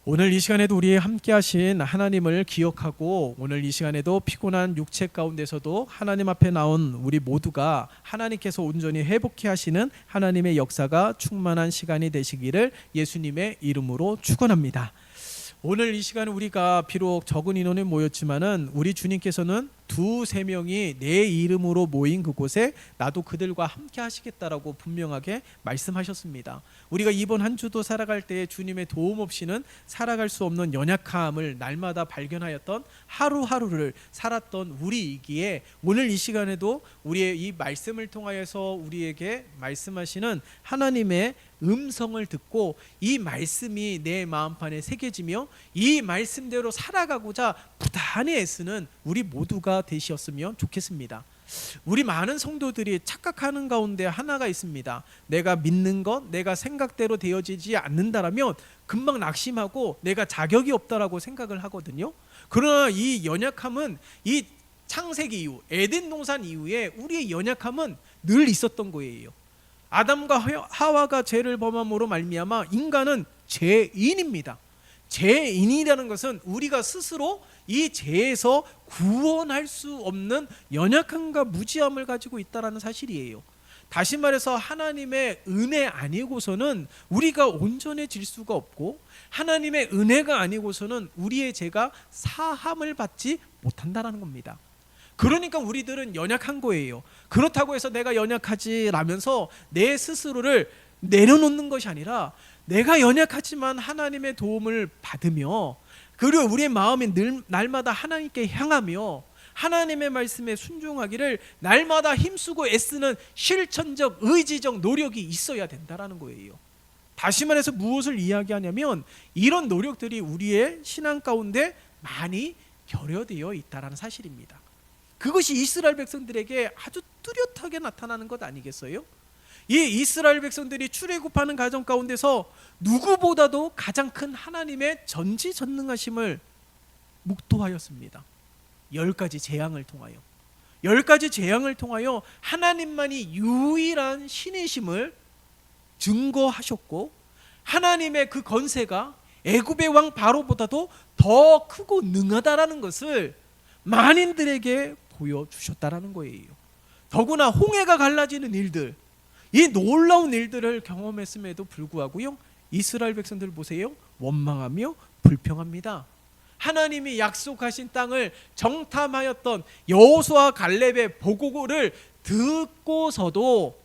오늘 이 시간에도 우리 함께 하신 하나님을 기억하고, 오늘 이 시간에도 피곤한 육체 가운데서도 하나님 앞에 나온 우리 모두가 하나님께서 온전히 회복해 하시는 하나님의 역사가 충만한 시간이 되시기를 예수님의 이름으로 축원합니다. 오늘 이 시간에 우리가 비록 적은 인원이 모였지만은 우리 주님께서는 두세 명이 내 이름으로 모인 그곳에 나도 그들과 함께 하시겠다라고 분명하게 말씀하셨습니다. 우리가 이번 한 주도 살아갈 때 주님의 도움 없이는 살아갈 수 없는 연약함을 날마다 발견하였던 하루하루를 살았던 우리이기에, 오늘 이 시간에도 우리의 이 말씀을 통하여서 우리에게 말씀하시는 하나님의 음성을 듣고 이 말씀이 내 마음판에 새겨지며 이 말씀대로 살아가고자 부단히 애쓰는 우리 모두가 되셨으면 좋겠습니다. 우리 많은 성도들이 착각하는 가운데 하나가 있습니다. 내가 믿는 것, 내가 생각대로 되어지지 않는다라면 금방 낙심하고 내가 자격이 없다라고 생각을 하거든요. 그러나 이 연약함은 이 창세기 이후, 에덴 동산 이후에 우리의 연약함은 늘 있었던 거예요. 아담과 하와가 죄를 범함으로 말미암아 인간은 죄인입니다. 죄인이라는 것은 우리가 스스로 이 죄에서 구원할 수 없는 연약함과 무지함을 가지고 있다는 사실이에요. 다시 말해서 하나님의 은혜 아니고서는 우리가 온전해질 수가 없고, 하나님의 은혜가 아니고서는 우리의 죄가 사함을 받지 못한다는 겁니다. 그러니까 우리들은 연약한 거예요. 그렇다고 해서 내가 연약하지라면서 내 스스로를 내려놓는 것이 아니라, 내가 연약하지만 하나님의 도움을 받으며, 그리고 우리의 마음이 날마다 하나님께 향하며 하나님의 말씀에 순종하기를 날마다 힘쓰고 애쓰는 실천적 의지적 노력이 있어야 된다는 거예요. 다시 말해서 무엇을 이야기하냐면, 이런 노력들이 우리의 신앙 가운데 많이 결여되어 있다는 사실입니다. 그것이 이스라엘 백성들에게 아주 뚜렷하게 나타나는 것 아니겠어요? 이 이스라엘 백성들이 출애굽하는 과정 가운데서 누구보다도 가장 큰 하나님의 전지전능하심을 묵도하였습니다. 10가지 재앙을 통하여, 10가지 재앙을 통하여 하나님만이 유일한 신이심을 증거하셨고, 하나님의 그 권세가 애굽의 왕 바로보다도 더 크고 능하다라는 것을 만인들에게 보여주셨다라는 거예요. 더구나 홍해가 갈라지는 일들, 이 놀라운 일들을 경험했음에도 불구하고요, 이스라엘 백성들 보세요. 원망하며 불평합니다. 하나님이 약속하신 땅을 정탐하였던 여호수아 갈렙의 보고를 듣고서도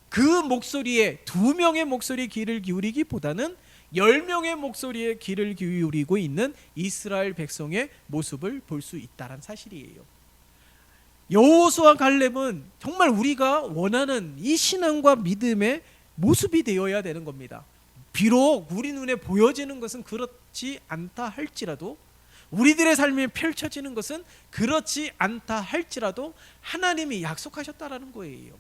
그 목소리에 2명의 목소리에 귀를 기울이기보다는 10명의 목소리에 귀를 기울이고 있는 이스라엘 백성의 모습을 볼 수 있다는 사실이에요. 여호수아 갈렙은 정말 우리가 원하는 이 신앙과 믿음의 모습이 되어야 되는 겁니다. 비록 우리 눈에 보여지는 것은 그렇지 않다 할지라도, 우리들의 삶에 펼쳐지는 것은 그렇지 않다 할지라도 하나님이 약속하셨다라는 거예요.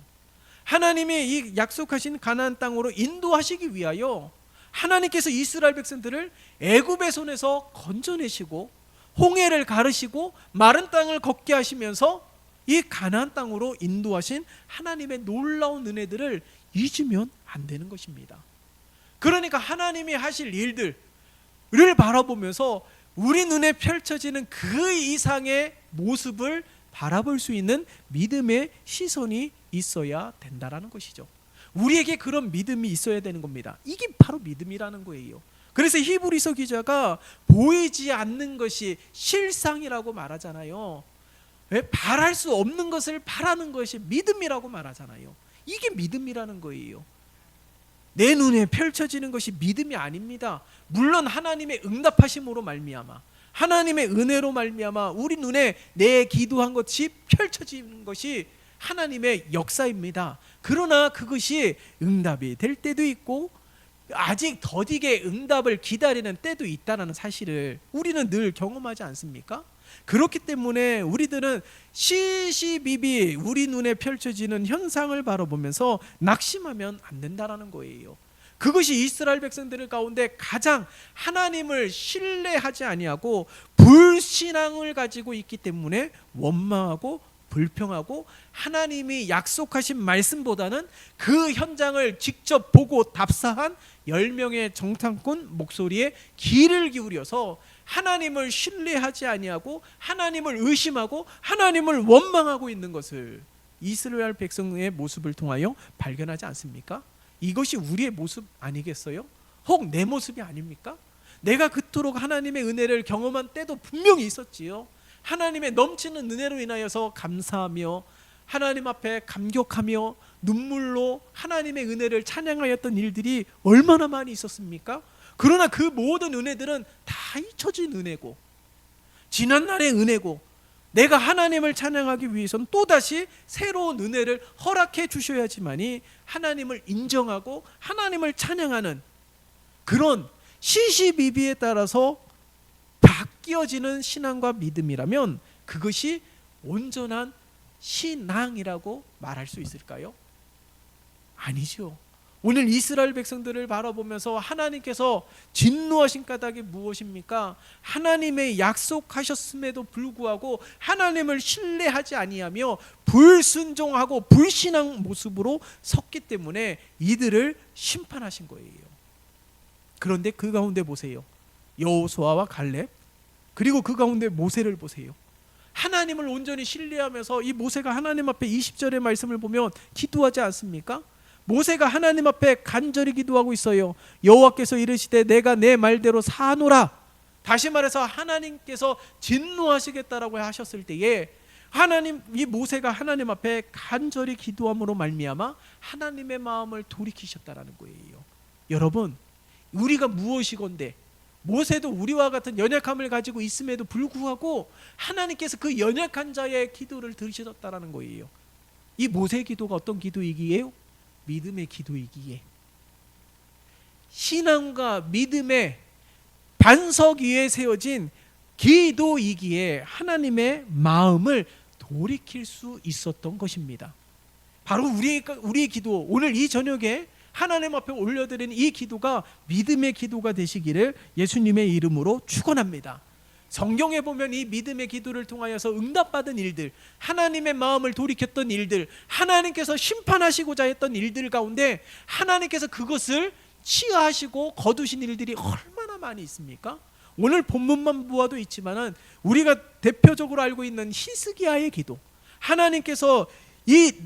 하나님이 이 약속하신 가나안 땅으로 인도하시기 위하여 하나님께서 이스라엘 백성들을 애굽의 손에서 건져내시고 홍해를 가르시고 마른 땅을 걷게 하시면서 이 가나안 땅으로 인도하신 하나님의 놀라운 은혜들을 잊으면 안 되는 것입니다. 그러니까 하나님이 하실 일들을 바라보면서 우리 눈에 펼쳐지는 그 이상의 모습을 바라볼 수 있는 믿음의 시선이 있어야 된다라는 것이죠. 우리에게 그런 믿음이 있어야 되는 겁니다. 이게 바로 믿음이라는 거예요. 그래서 히브리서 기자가 보이지 않는 것이 실상이라고 말하잖아요. 왜? 바랄 수 없는 것을 바라는 것이 믿음이라고 말하잖아요. 이게 믿음이라는 거예요. 내 눈에 펼쳐지는 것이 믿음이 아닙니다. 물론 하나님의 응답하심으로 말미암아, 하나님의 은혜로 말미암아 우리 눈에 내 기도한 것이 펼쳐지는 것이 하나님의 역사입니다. 그러나 그것이 응답이 될 때도 있고 아직 더디게 응답을 기다리는 때도 있다는 사실을 우리는 늘 경험하지 않습니까? 그렇기 때문에 우리들은 시시비비 우리 눈에 펼쳐지는 현상을 바라보면서 낙심하면 안 된다는 거예요. 그것이 이스라엘 백성들 가운데 가장 하나님을 신뢰하지 아니하고 불신앙을 가지고 있기 때문에 원망하고 불평하고 하나님이 약속하신 말씀보다는 그 현장을 직접 보고 답사한 10명의 정탐꾼 목소리에 귀를 기울여서 하나님을 신뢰하지 아니하고 하나님을 의심하고 하나님을 원망하고 있는 것을 이스라엘 백성의 모습을 통하여 발견하지 않습니까? 이것이 우리의 모습 아니겠어요? 혹 내 모습이 아닙니까? 내가 그토록 하나님의 은혜를 경험한 때도 분명히 있었지요. 하나님의 넘치는 은혜로 인하여서 감사하며 하나님 앞에 감격하며 눈물로 하나님의 은혜를 찬양하였던 일들이 얼마나 많이 있었습니까? 그러나 그 모든 은혜들은 다 잊혀진 은혜고 지난날의 은혜고 내가 하나님을 찬양하기 위해서는 또다시 새로운 은혜를 허락해 주셔야지만이 하나님을 인정하고 하나님을 찬양하는 그런 시시비비에 따라서 바뀌어지는 신앙과 믿음이라면 그것이 온전한 신앙이라고 말할 수 있을까요? 아니죠. 오늘 이스라엘 백성들을 바라보면서 하나님께서 진노하신 까닭이 무엇입니까? 하나님의 약속하셨음에도 불구하고 하나님을 신뢰하지 아니하며 불순종하고 불신앙 모습으로 섰기 때문에 이들을 심판하신 거예요. 그런데 그 가운데 보세요. 여호수아와 갈렙 그리고 그 가운데 모세를 보세요. 하나님을 온전히 신뢰하면서 이 모세가 하나님 앞에 20절의 말씀을 보면 기도하지 않습니까? 모세가 하나님 앞에 간절히 기도하고 있어요. 여호와께서 이르시되 내가 내 말대로 사노라. 다시 말해서 하나님께서 진노하시겠다라고 하셨을 때에 이 모세가 하나님 앞에 간절히 기도함으로 말미암아 하나님의 마음을 돌이키셨다라는 거예요. 여러분, 우리가 무엇이건데 모세도 우리와 같은 연약함을 가지고 있음에도 불구하고 하나님께서 그 연약한 자의 기도를 들으셨다라는 거예요. 이 모세의 기도가 어떤 기도이기에? 믿음의 기도이기에 신앙과 믿음의 반석 위에 세워진 기도이기에 하나님의 마음을 돌이킬 수 있었던 것입니다. 바로 우리의 기도, 오늘 이 저녁에 하나님 앞에 올려드리는 이 기도가 믿음의 기도가 되시기를 예수님의 이름으로 축원합니다. 성경에 보면 이 믿음의 기도를 통하여서 응답받은 일들, 하나님의 마음을 돌이켰던 일들, 하나님께서 심판하시고자 했던 일들 가운데 하나님께서 그것을 치하하시고 거두신 일들이 얼마나 많이 있습니까? 오늘 본문만 보아도 있지만은 우리가 대표적으로 알고 있는 히스기야의 기도, 하나님께서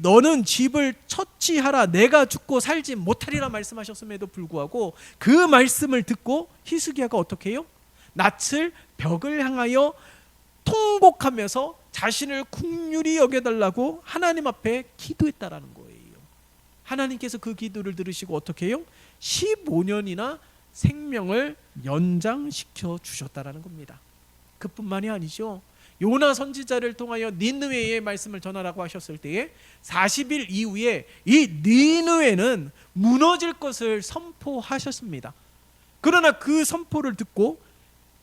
너는 집을 처치하라 내가 죽고 살지 못하리라 말씀하셨음에도 불구하고 그 말씀을 듣고 히스기야가 어떻게 해요? 낯을 벽을 향하여 통곡하면서 자신을 긍휼히 여겨달라고 하나님 앞에 기도했다라는 거예요. 하나님께서 그 기도를 들으시고 어떻게 해요? 15년이나 생명을 연장시켜 주셨다라는 겁니다. 그뿐만이 아니죠. 요나 선지자를 통하여 니느웨의 말씀을 전하라고 하셨을 때에 40일 이후에 이 니느웨는 무너질 것을 선포하셨습니다. 그러나 그 선포를 듣고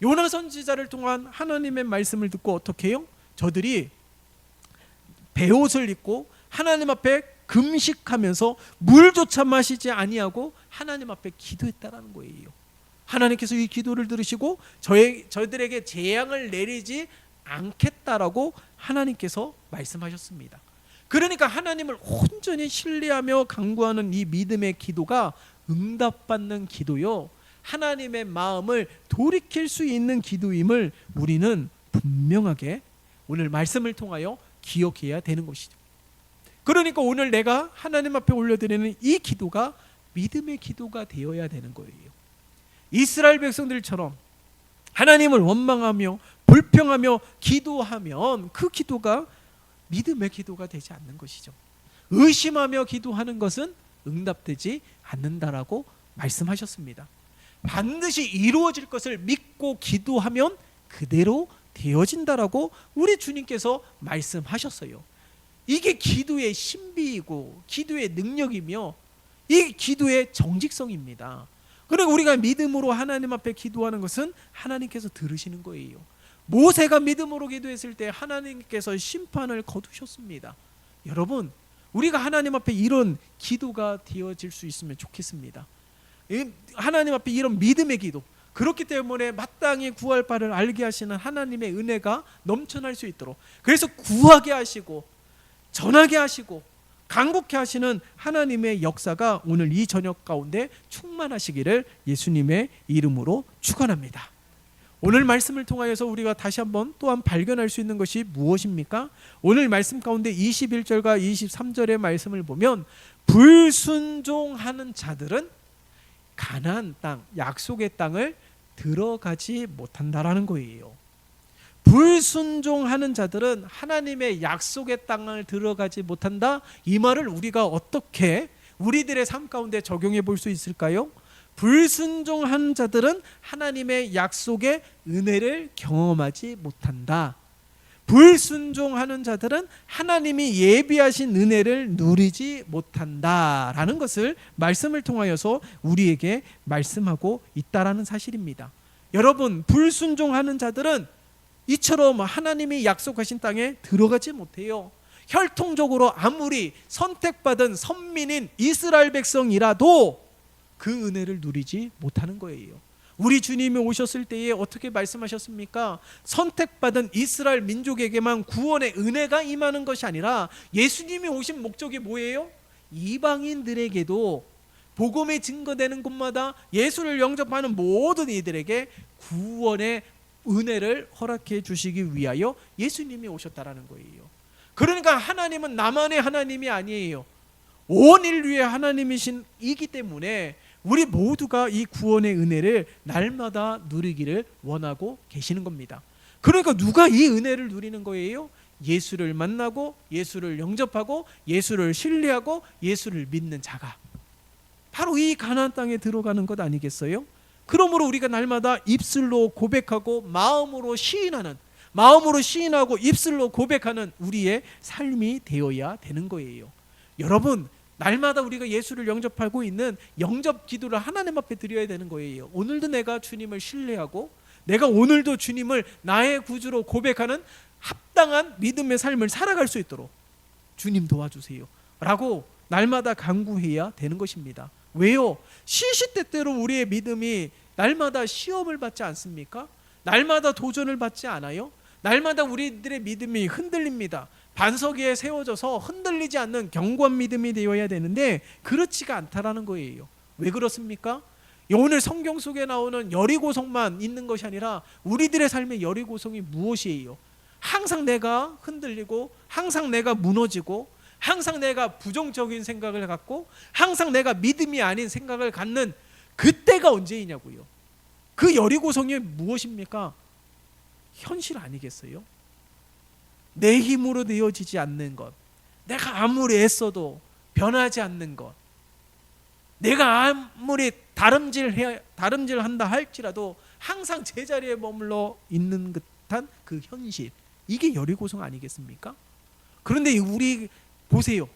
요나 선지자를 통한 하나님의 말씀을 듣고 어떻게 해요? 저들이 베옷을 입고 하나님 앞에 금식하면서 물조차 마시지 아니하고 하나님 앞에 기도했다라는 거예요. 하나님께서 이 기도를 들으시고 저희들에게 재앙을 내리지 않겠다라고 하나님께서 말씀하셨습니다. 그러니까 하나님을 온전히 신뢰하며 간구하는 이 믿음의 기도가 응답받는 기도요, 하나님의 마음을 돌이킬 수 있는 기도임을 우리는 분명하게 오늘 말씀을 통하여 기억해야 되는 것이죠. 그러니까 오늘 내가 하나님 앞에 올려드리는 이 기도가 믿음의 기도가 되어야 되는 거예요. 이스라엘 백성들처럼 하나님을 원망하며 불평하며 기도하면 그 기도가 믿음의 기도가 되지 않는 것이죠. 의심하며 기도하는 것은 응답되지 않는다라고 말씀하셨습니다. 반드시 이루어질 것을 믿고 기도하면 그대로 되어진다라고 우리 주님께서 말씀하셨어요. 이게 기도의 신비이고 기도의 능력이며 이 기도의 정직성입니다. 그리고 우리가 믿음으로 하나님 앞에 기도하는 것은 하나님께서 들으시는 거예요. 모세가 믿음으로 기도했을 때 하나님께서 심판을 거두셨습니다. 여러분, 우리가 하나님 앞에 이런 기도가 되어질 수 있으면 좋겠습니다. 하나님 앞에 이런 믿음의 기도, 그렇기 때문에 마땅히 구할 바를 알게 하시는 하나님의 은혜가 넘쳐날 수 있도록, 그래서 구하게 하시고 전하게 하시고 강국케 하시는 하나님의 역사가 오늘 이 저녁 가운데 충만하시기를 예수님의 이름으로 축원합니다. 오늘 말씀을 통하여서 우리가 다시 한번 또한 발견할 수 있는 것이 무엇입니까? 오늘 말씀 가운데 21절과 23절의 말씀을 보면 불순종하는 자들은 가나안 땅, 약속의 땅을 들어가지 못한다라는 거예요. 불순종하는 자들은 하나님의 약속의 땅을 들어가지 못한다. 이 말을 우리가 어떻게 우리들의 삶 가운데 적용해 볼 수 있을까요? 불순종하는 자들은 하나님의 약속의 은혜를 경험하지 못한다. 불순종하는 자들은 하나님이 예비하신 은혜를 누리지 못한다라는 것을 말씀을 통하여서 우리에게 말씀하고 있다라는 사실입니다. 여러분, 불순종하는 자들은 이처럼 하나님이 약속하신 땅에 들어가지 못해요. 혈통적으로 아무리 선택받은 선민인 이스라엘 백성이라도 그 은혜를 누리지 못하는 거예요. 우리 주님이 오셨을 때에 어떻게 말씀하셨습니까? 선택받은 이스라엘 민족에게만 구원의 은혜가 임하는 것이 아니라 예수님이 오신 목적이 뭐예요? 이방인들에게도 복음이 증거되는 곳마다 예수를 영접하는 모든 이들에게 구원의 은혜를 허락해 주시기 위하여 예수님이 오셨다라는 거예요. 그러니까 하나님은 나만의 하나님이 아니에요. 온 인류의 하나님이신 이기 때문에 우리 모두가 이 구원의 은혜를 날마다 누리기를 원하고 계시는 겁니다. 그러니까 누가 이 은혜를 누리는 거예요? 예수를 만나고 예수를 영접하고 예수를 신뢰하고 예수를 믿는 자가 바로 이 가나안 땅에 들어가는 것 아니겠어요? 그러므로 우리가 날마다 입술로 고백하고 마음으로 시인하고 입술로 고백하는 우리의 삶이 되어야 되는 거예요. 여러분, 날마다 우리가 예수를 영접하고 있는 영접 기도를 하나님 앞에 드려야 되는 거예요. 오늘도 내가 주님을 신뢰하고 내가 오늘도 주님을 나의 구주로 고백하는 합당한 믿음의 삶을 살아갈 수 있도록 주님 도와주세요 라고 날마다 간구해야 되는 것입니다. 왜요? 시시때때로 우리의 믿음이 날마다 시험을 받지 않습니까? 날마다 도전을 받지 않아요? 날마다 우리들의 믿음이 흔들립니다. 반석 위에 세워져서 흔들리지 않는 견고한 믿음이 되어야 되는데 그렇지가 않다라는 거예요. 왜 그렇습니까? 오늘 성경 속에 나오는 여리고성만 있는 것이 아니라 우리들의 삶의 여리고성이 무엇이에요? 항상 내가 흔들리고 항상 내가 무너지고 항상 내가 부정적인 생각을 갖고 항상 내가 믿음이 아닌 생각을 갖는 그때가 언제이냐고요. 그 여리고성이 무엇입니까? 현실 아니겠어요? 내 힘으로 되어지지 않는 것, 내가 아무리 애써도 변하지 않는 것, 내가 아무리 다름질한다 할지라도 항상 제자리에 머물러 있는 듯한 그 현실, 이게 여리고성 아니겠습니까? 그런데 우리 보세요.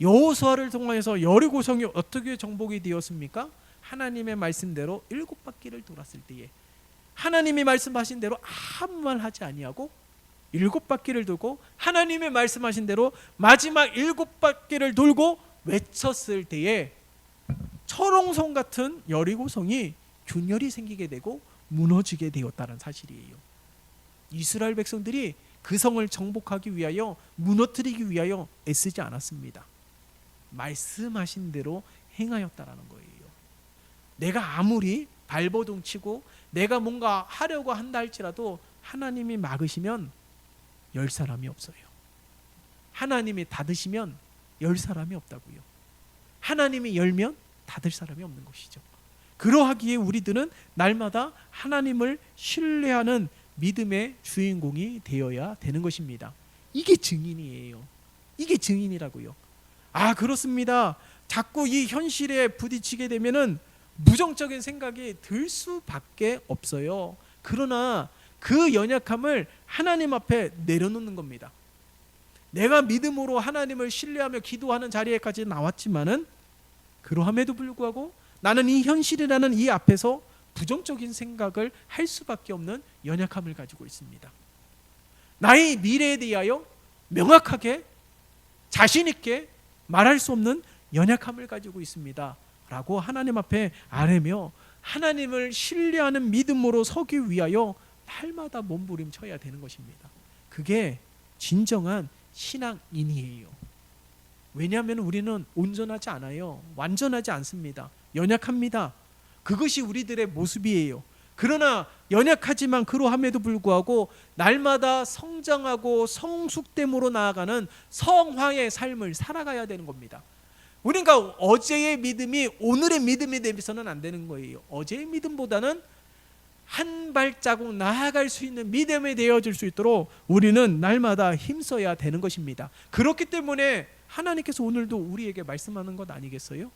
여호수아를 통해서 여리고성이 어떻게 정복이 되었습니까? 하나님의 말씀대로 7바퀴를 돌았을 때에 하나님이 말씀하신 대로 아무 말 하지 아니하고 7바퀴를 돌고 하나님의 말씀하신 대로 마지막 7바퀴를 돌고 외쳤을 때에 철옹성 같은 여리고성이 균열이 생기게 되고 무너지게 되었다는 사실이에요. 이스라엘 백성들이 그 성을 정복하기 위하여 무너뜨리기 위하여 애쓰지 않았습니다. 말씀하신 대로 행하였다라는 거예요. 내가 아무리 발버둥 치고 내가 뭔가 하려고 한다 할지라도 하나님이 막으시면 열 사람이 없어요. 하나님이 닫으시면 열 사람이 없다고요. 하나님이 열면 닫을 사람이 없는 것이죠. 그러하기에 우리들은 날마다 하나님을 신뢰하는 믿음의 주인공이 되어야 되는 것입니다. 이게 증인이에요. 이게 증인이라고요. 아, 그렇습니다. 자꾸 이 현실에 부딪히게 되면은 부정적인 생각이 들 수밖에 없어요. 그러나 그 연약함을 하나님 앞에 내려놓는 겁니다. 내가 믿음으로 하나님을 신뢰하며 기도하는 자리에까지 나왔지만은 그러함에도 불구하고 나는 이 현실이라는 이 앞에서 부정적인 생각을 할 수밖에 없는 연약함을 가지고 있습니다. 나의 미래에 대하여 명확하게 자신 있게 말할 수 없는 연약함을 가지고 있습니다 라고 하나님 앞에 아뢰며 하나님을 신뢰하는 믿음으로 서기 위하여 날마다 몸부림쳐야 되는 것입니다. 그게 진정한 신앙인이에요. 왜냐하면 우리는 온전하지 않아요. 완전하지 않습니다. 연약합니다. 그것이 우리들의 모습이에요. 그러나 연약하지만 그러함에도 불구하고 날마다 성장하고 성숙됨으로 나아가는 성화의 삶을 살아가야 되는 겁니다. 우리가 어제의 믿음이 오늘의 믿음이 되서는 안 되는 거예요. 어제의 믿음보다는 한 발자국 나아갈 수 있는 믿음이 되어질 수 있도록 우리는 날마다 힘써야 되는 것입니다. 그렇기 때문에 하나님께서 오늘도 우리에게 말씀하는 것 아니겠어요?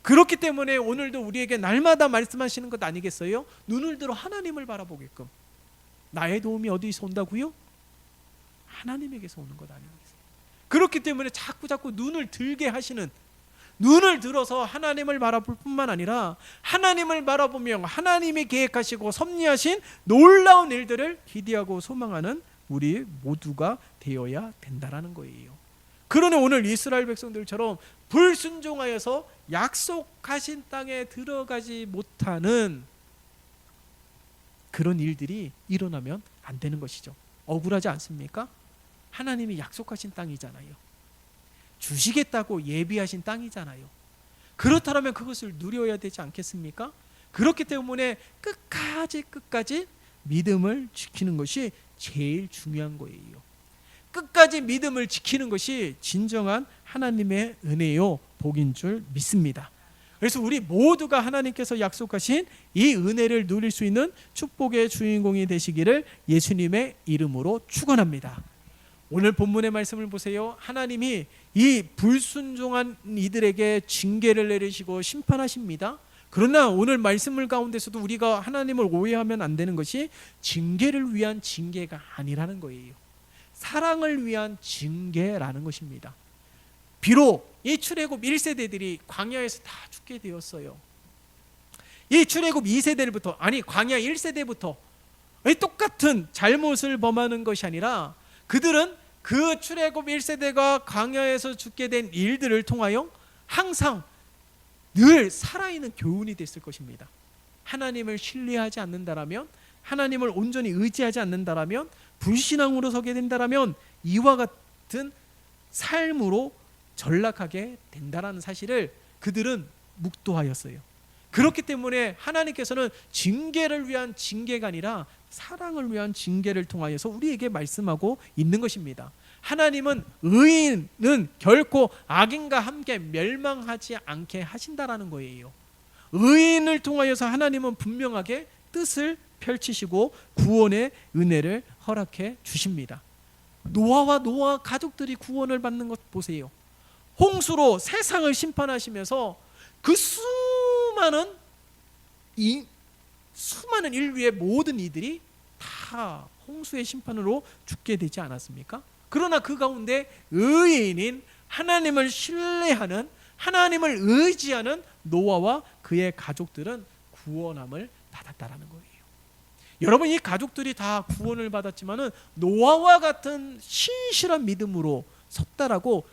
그렇기 때문에 오늘도 우리에게 날마다 말씀하시는 것 아니겠어요? 눈을 들어 하나님을 바라보게끔. 나의 도움이 어디서 온다고요? 하나님에게서 오는 것 아니겠어요? 그렇기 때문에 자꾸 눈을 들게 하시는, 눈을 들어서 하나님을 바라볼 뿐만 아니라 하나님을 바라보며 하나님이 계획하시고 섭리하신 놀라운 일들을 기대하고 소망하는 우리 모두가 되어야 된다라는 거예요. 그러니 오늘 이스라엘 백성들처럼 불순종하여서 약속하신 땅에 들어가지 못하는 그런 일들이 일어나면 안 되는 것이죠. 억울하지 않습니까? 하나님이 약속하신 땅이잖아요. 주시겠다고 예비하신 땅이잖아요. 그렇다면 그것을 누려야 되지 않겠습니까? 그렇기 때문에 끝까지 믿음을 지키는 것이 제일 중요한 거예요. 끝까지 믿음을 지키는 것이 진정한 하나님의 은혜요 복인 줄 믿습니다. 그래서 우리 모두가 하나님께서 약속하신 이 은혜를 누릴 수 있는 축복의 주인공이 되시기를 예수님의 이름으로 축원합니다. 오늘 본문의 말씀을 보세요. 하나님이 이 불순종한 이들에게 징계를 내리시고 심판하십니다. 그러나 오늘 말씀을 가운데서도 우리가 하나님을 오해하면 안 되는 것이 징계를 위한 징계가 아니라는 거예요. 사랑을 위한 징계라는 것입니다. 비록 이 출애굽 1세대들이 광야에서 다 죽게 되었어요. 이 출애굽 2세대부터 광야 1세대부터 똑같은 잘못을 범하는 것이 아니라 그들은 그 출애굽 1세대가 광야에서 죽게 된 일들을 통하여 항상 늘 살아있는 교훈이 됐을 것입니다. 하나님을 신뢰하지 않는다라면, 하나님을 온전히 의지하지 않는다라면, 불신앙으로 서게 된다라면 이와 같은 삶으로 전락하게 된다라는 사실을 그들은 묵도하였어요. 그렇기 때문에 하나님께서는 징계를 위한 징계가 아니라 사랑을 위한 징계를 통하여서 우리에게 말씀하고 있는 것입니다. 하나님은 의인은 결코 악인과 함께 멸망하지 않게 하신다라는 거예요. 의인을 통하여서 하나님은 분명하게 뜻을 펼치시고 구원의 은혜를 허락해 주십니다. 노아와 노아 가족들이 구원을 받는 것 보세요. 홍수로 세상을 심판하시면서 그 수많은 인류의 모든 이들이 다 홍수의 심판으로 죽게 되지 않았습니까? 그러나 그 가운데 의인인 하나님을 신뢰하는, 하나님을 의지하는 노아와 그의 가족들은 구원함을 받았다라는 거예요. 여러분, 이 가족들이 다 구원을 받았지만은 노아와 같은 신실한 믿음으로 섰다라고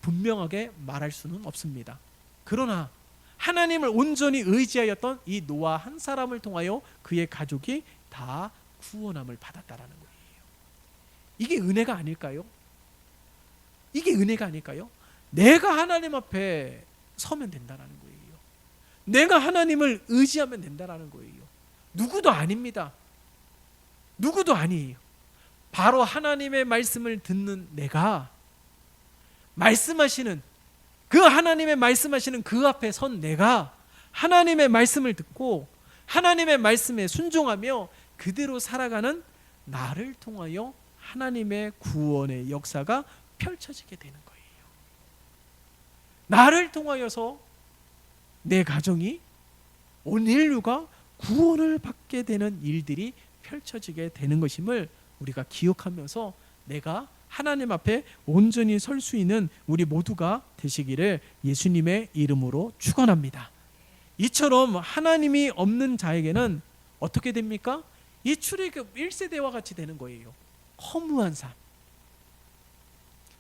분명하게 말할 수는 없습니다. 그러나 하나님을 온전히 의지하였던 이 노아 한 사람을 통하여 그의 가족이 다 구원함을 받았다라는 거예요. 이게 은혜가 아닐까요? 이게 은혜가 아닐까요? 내가 하나님 앞에 서면 된다라는 거예요. 내가 하나님을 의지하면 된다라는 거예요. 누구도 아닙니다. 누구도 아니에요. 바로 하나님의 말씀을 듣는 내가, 말씀하시는 그 하나님의 말씀하시는 그 앞에 선 내가 하나님의 말씀을 듣고 하나님의 말씀에 순종하며 그대로 살아가는 나를 통하여 하나님의 구원의 역사가 펼쳐지게 되는 거예요. 나를 통하여서 내 가정이, 온 인류가 구원을 받게 되는 일들이 펼쳐지게 되는 것임을 우리가 기억하면서 내가 하나님 앞에 온전히 설 수 있는 우리 모두가 되시기를 예수님의 이름으로 축원합니다. 이처럼 하나님이 없는 자에게는 어떻게 됩니까? 이 출애굽 1세대와 같이 되는 거예요. 허무한 삶,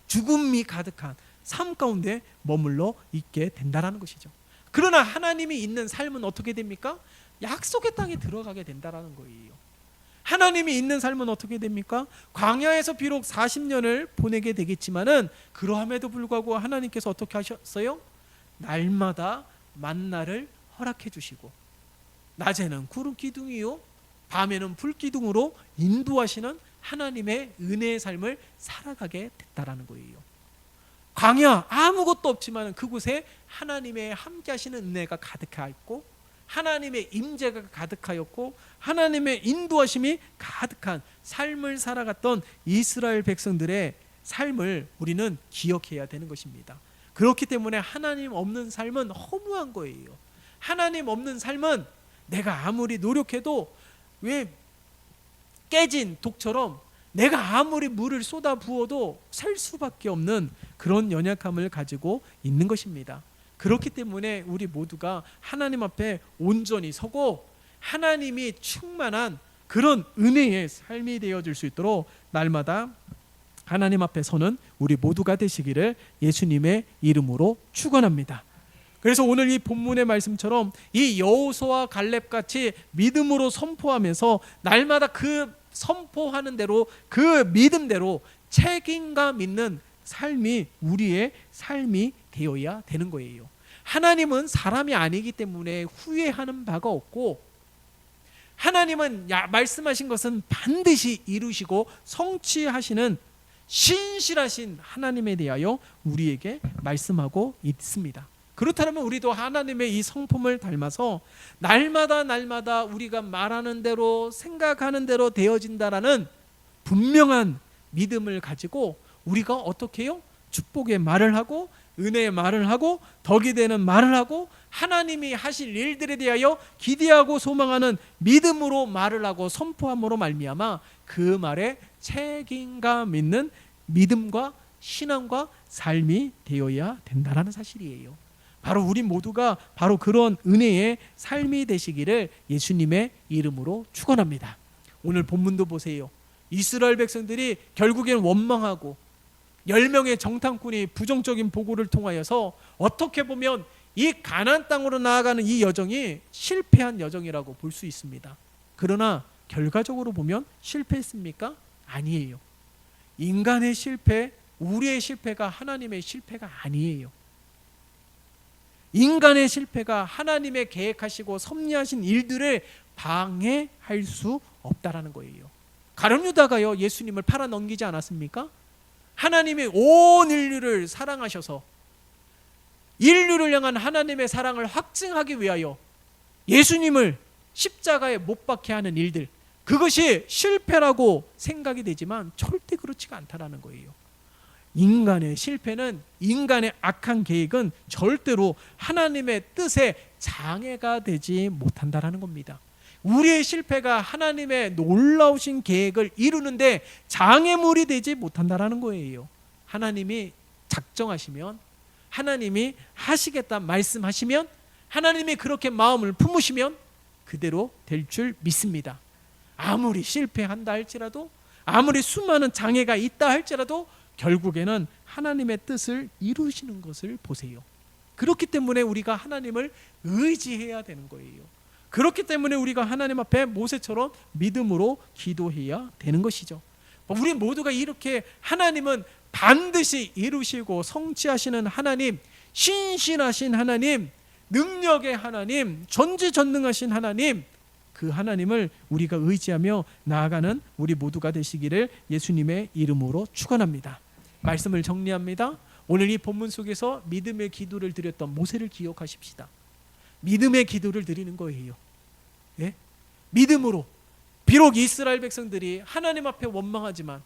죽음이 가득한 삶 가운데 머물러 있게 된다는 것이죠. 그러나 하나님이 있는 삶은 어떻게 됩니까? 약속의 땅에 들어가게 된다는 거예요. 하나님이 있는 삶은 어떻게 됩니까? 광야에서 비록 40년을 보내게 되겠지만은 그러함에도 불구하고 하나님께서 어떻게 하셨어요? 날마다 만나를 허락해 주시고 낮에는 구름 기둥이요 밤에는 불 기둥으로 인도하시는 하나님의 은혜의 삶을 살아가게 됐다라는 거예요. 광야 아무것도 없지만 그곳에 하나님의 함께 하시는 은혜가 가득하였고 하나님의 임재가 가득하였고 하나님의 인도하심이 가득한 삶을 살아갔던 이스라엘 백성들의 삶을 우리는 기억해야 되는 것입니다. 그렇기 때문에 하나님 없는 삶은 허무한 거예요. 하나님 없는 삶은 내가 아무리 노력해도 왜 깨진 독처럼 내가 아무리 물을 쏟아 부어도 살 수밖에 없는 그런 연약함을 가지고 있는 것입니다. 그렇기 때문에 우리 모두가 하나님 앞에 온전히 서고 하나님이 충만한 그런 은혜의 삶이 되어질 수 있도록 날마다 하나님 앞에 서는 우리 모두가 되시기를 예수님의 이름으로 축원합니다. 그래서 오늘 이 본문의 말씀처럼 이 여호수아와 갈렙같이 믿음으로 선포하면서 날마다 그 선포하는 대로 그 믿음대로 책임감 있는 삶이 우리의 삶이 되어야 되는 거예요. 하나님은 사람이 아니기 때문에 후회하는 바가 없고 하나님은 말씀하신 것은 반드시 이루시고 성취하시는 신실하신 하나님에 대하여 우리에게 말씀하고 있습니다. 그렇다면 우리도 하나님의 이 성품을 닮아서 날마다 우리가 말하는 대로 생각하는 대로 되어진다라는 분명한 믿음을 가지고 우리가 어떻게 해요? 축복의 말을 하고 은혜의 말을 하고 덕이 되는 말을 하고 하나님이 하실 일들에 대하여 기대하고 소망하는 믿음으로 말을 하고 선포함으로 말미암아 그 말에 책임감 있는 믿음과 신앙과 삶이 되어야 된다는 사실이에요. 바로 우리 모두가 바로 그런 은혜의 삶이 되시기를 예수님의 이름으로 축원합니다. 오늘 본문도 보세요. 이스라엘 백성들이 결국엔 원망하고 10명의 정탐꾼이 부정적인 보고를 통하여서 어떻게 보면 이 가나안 땅으로 나아가는 이 여정이 실패한 여정이라고 볼 수 있습니다. 그러나 결과적으로 보면 실패했습니까? 아니에요. 인간의 실패, 우리의 실패가 하나님의 실패가 아니에요. 인간의 실패가 하나님의 계획하시고 섭리하신 일들을 방해할 수 없다라는 거예요. 가룟 유다가요 예수님을 팔아 넘기지 않았습니까? 하나님이 온 인류를 사랑하셔서 인류를 향한 하나님의 사랑을 확증하기 위하여 예수님을 십자가에 못 박게 하는 일들, 그것이 실패라고 생각이 되지만 절대 그렇지가 않다라는 거예요. 인간의 실패는, 인간의 악한 계획은 절대로 하나님의 뜻에 장애가 되지 못한다라는 겁니다. 우리의 실패가 하나님의 놀라우신 계획을 이루는데 장애물이 되지 못한다라는 거예요. 하나님이 작정하시면, 하나님이 하시겠다 말씀하시면, 하나님이 그렇게 마음을 품으시면 그대로 될 줄 믿습니다. 아무리 실패한다 할지라도, 아무리 수많은 장애가 있다 할지라도 결국에는 하나님의 뜻을 이루시는 것을 보세요. 그렇기 때문에 우리가 하나님을 의지해야 되는 거예요. 그렇기 때문에 우리가 하나님 앞에 모세처럼 믿음으로 기도해야 되는 것이죠. 우리 모두가 이렇게 하나님은 반드시 이루시고 성취하시는 하나님, 신실하신 하나님, 능력의 하나님, 전지전능하신 하나님, 그 하나님을 우리가 의지하며 나아가는 우리 모두가 되시기를 예수님의 이름으로 축원합니다. 말씀을 정리합니다. 오늘 이 본문 속에서 믿음의 기도를 드렸던 모세를 기억하십시다. 믿음의 기도를 드리는 거예요. 예? 믿음으로 비록 이스라엘 백성들이 하나님 앞에 원망하지만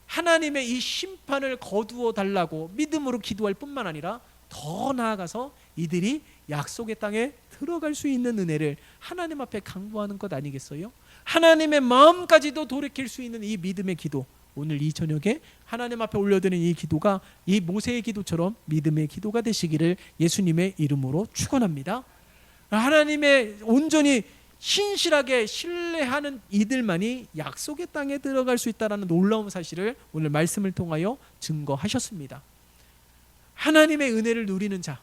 하나님의 이 심판을 거두어 달라고 믿음으로 기도할 뿐만 아니라 더 나아가서 이들이 약속의 땅에 들어갈 수 있는 은혜를 하나님 앞에 강구하는 것 아니겠어요? 하나님의 마음까지도 돌이킬 수 있는 이 믿음의 기도, 오늘 이 저녁에 하나님 앞에 올려드린 이 기도가 이 모세의 기도처럼 믿음의 기도가 되시기를 예수님의 이름으로 축원합니다. 하나님의 온전히 신실하게 신뢰하는 이들만이 약속의 땅에 들어갈 수 있다는 놀라운 사실을 오늘 말씀을 통하여 증거하셨습니다. 하나님의 은혜를 누리는 자,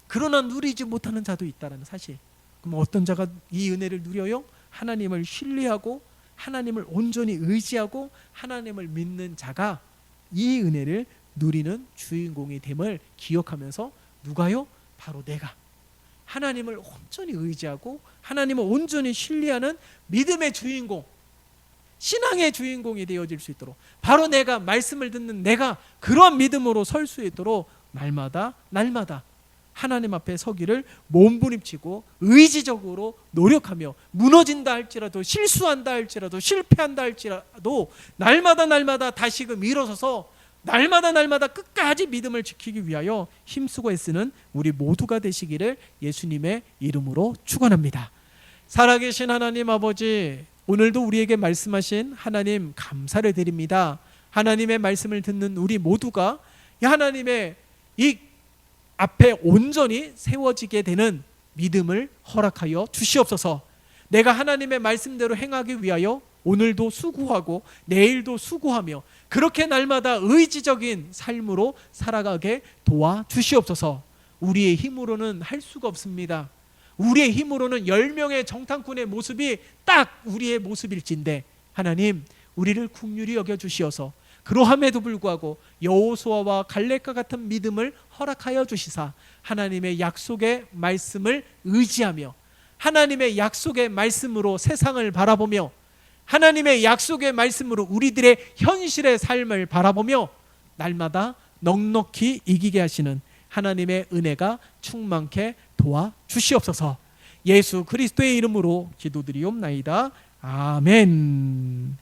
그러나 누리지 못하는 자도 있다는 사실. 그럼 어떤 자가 이 은혜를 누려요? 하나님을 신뢰하고 하나님을 온전히 의지하고 하나님을 믿는 자가 이 은혜를 누리는 주인공이 됨을 기억하면서, 누가요? 바로 내가 하나님을 온전히 의지하고 하나님을 온전히 신뢰하는 믿음의 주인공, 신앙의 주인공이 되어질 수 있도록, 바로 내가 말씀을 듣는 내가 그러한 믿음으로 설 수 있도록 날마다 하나님 앞에 서기를 몸부림치고 의지적으로 노력하며, 무너진다 할지라도, 실수한다 할지라도, 실패한다 할지라도 날마다 다시금 일어서서 날마다 끝까지 믿음을 지키기 위하여 힘쓰고 애쓰는 우리 모두가 되시기를 예수님의 이름으로 축원합니다. 살아계신 하나님 아버지, 오늘도 우리에게 말씀하신 하나님 감사를 드립니다. 하나님의 말씀을 듣는 우리 모두가 하나님의 이 앞에 온전히 세워지게 되는 믿음을 허락하여 주시옵소서. 내가 하나님의 말씀대로 행하기 위하여 오늘도 수고하고 내일도 수고하며 그렇게 날마다 의지적인 삶으로 살아가게 도와주시옵소서. 우리의 힘으로는 할 수가 없습니다. 우리의 힘으로는 10명의 정탐꾼의 모습이 딱 우리의 모습일진데, 하나님 우리를 긍휼히 여겨주시어서 그러함에도 불구하고 여호수아와 갈렙과 같은 믿음을 허락하여 주시사 하나님의 약속의 말씀을 의지하며 하나님의 약속의 말씀으로 세상을 바라보며 하나님의 약속의 말씀으로 우리들의 현실의 삶을 바라보며 날마다 넉넉히 이기게 하시는 하나님의 은혜가 충만케 도와주시옵소서. 예수 그리스도의 이름으로 기도드리옵나이다. 아멘.